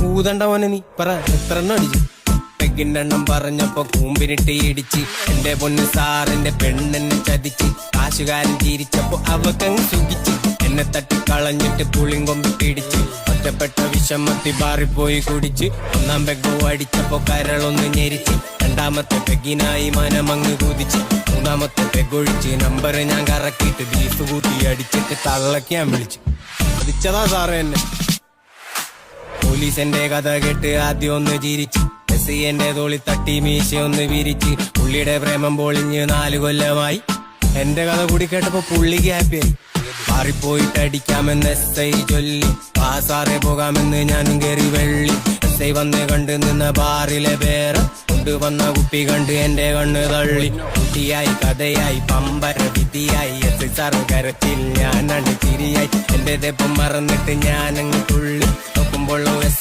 ഊതണ്ടവനെ നീ പറ എത്ര എണ്ണം അടിച്ചു? പെഗിണ്ടെണ്ണം പറഞ്ഞപ്പോ കൂമ്പിനിട്ട് ഇടിച്ച്. എന്റെ പൊന്ന് സാറിന്റെ പെണ്ണെന്നെ ചതിച്ച്. കാശുകാരൻ ചിരിച്ചപ്പോ അവക്കങ്ങ് സുഖിച്ച്. എന്നെ തട്ടിക്കളഞ്ഞിട്ട് പുളിങ്കൊമ്പ് പിടിച്ച്. ഒറ്റപ്പെട്ട വിഷമത്തി ബാറിപ്പോയി കുടിച്ച്. ഒന്നാം പെഗോ അടിച്ചപ്പോ കരളൊന്ന് ഞെരിച്ച്. രണ്ടാമത്തെ പെഗിനായി മനമങ്ങ് കുതിച്ച്. മൂന്നാമത്തെ പെഗൊഴിച്ച് നമ്പർ ഞാൻ കറക്കിയിട്ട് ബീഫ് കൂട്ടി അടിച്ചിട്ട് തള്ളക്കാൻ വിളിച്ചു. അടിച്ചതാ സാറ് എന്നെ. പോലീസ് എന്റെ കഥ കേട്ട് ആദ്യം ഒന്ന് ചിരിച്ച്. എസ് എന്റെ തോളി തട്ടി മീശ ഒന്ന് വിരിച്ച്. പുള്ളിയുടെ പ്രേമം പൊളിഞ്ഞ് 4 കൊല്ലമായി. എന്റെ കഥ കൂടി കേട്ടപ്പോ പുള്ളിക്ക് ഹാപ്പിയായി. മാറിപ്പോയിട്ട് അടിക്കാമെന്ന് എസ് ഐ ചൊല്ലി. പാസാറെ പോകാമെന്ന് ഞാനും കയറി വെള്ളി. എസ് ഐ വന്ന് കണ്ടു നിന്ന ബാറിലെ പേര് കൊണ്ടുവന്ന കുപ്പി കണ്ട് എന്റെ കണ്ണ് തള്ളി. കുട്ടിയായി കഥയായി പമ്പര വിധിയായി. എസ് ഐ സാറ് കരച്ചിൽ ഞാനണ്ട് ചിരിയായി. എന്റെ തെപ്പം മറന്നിട്ട് ഞാനങ്ങ് തുള്ളി നോക്കുമ്പോൾ എസ്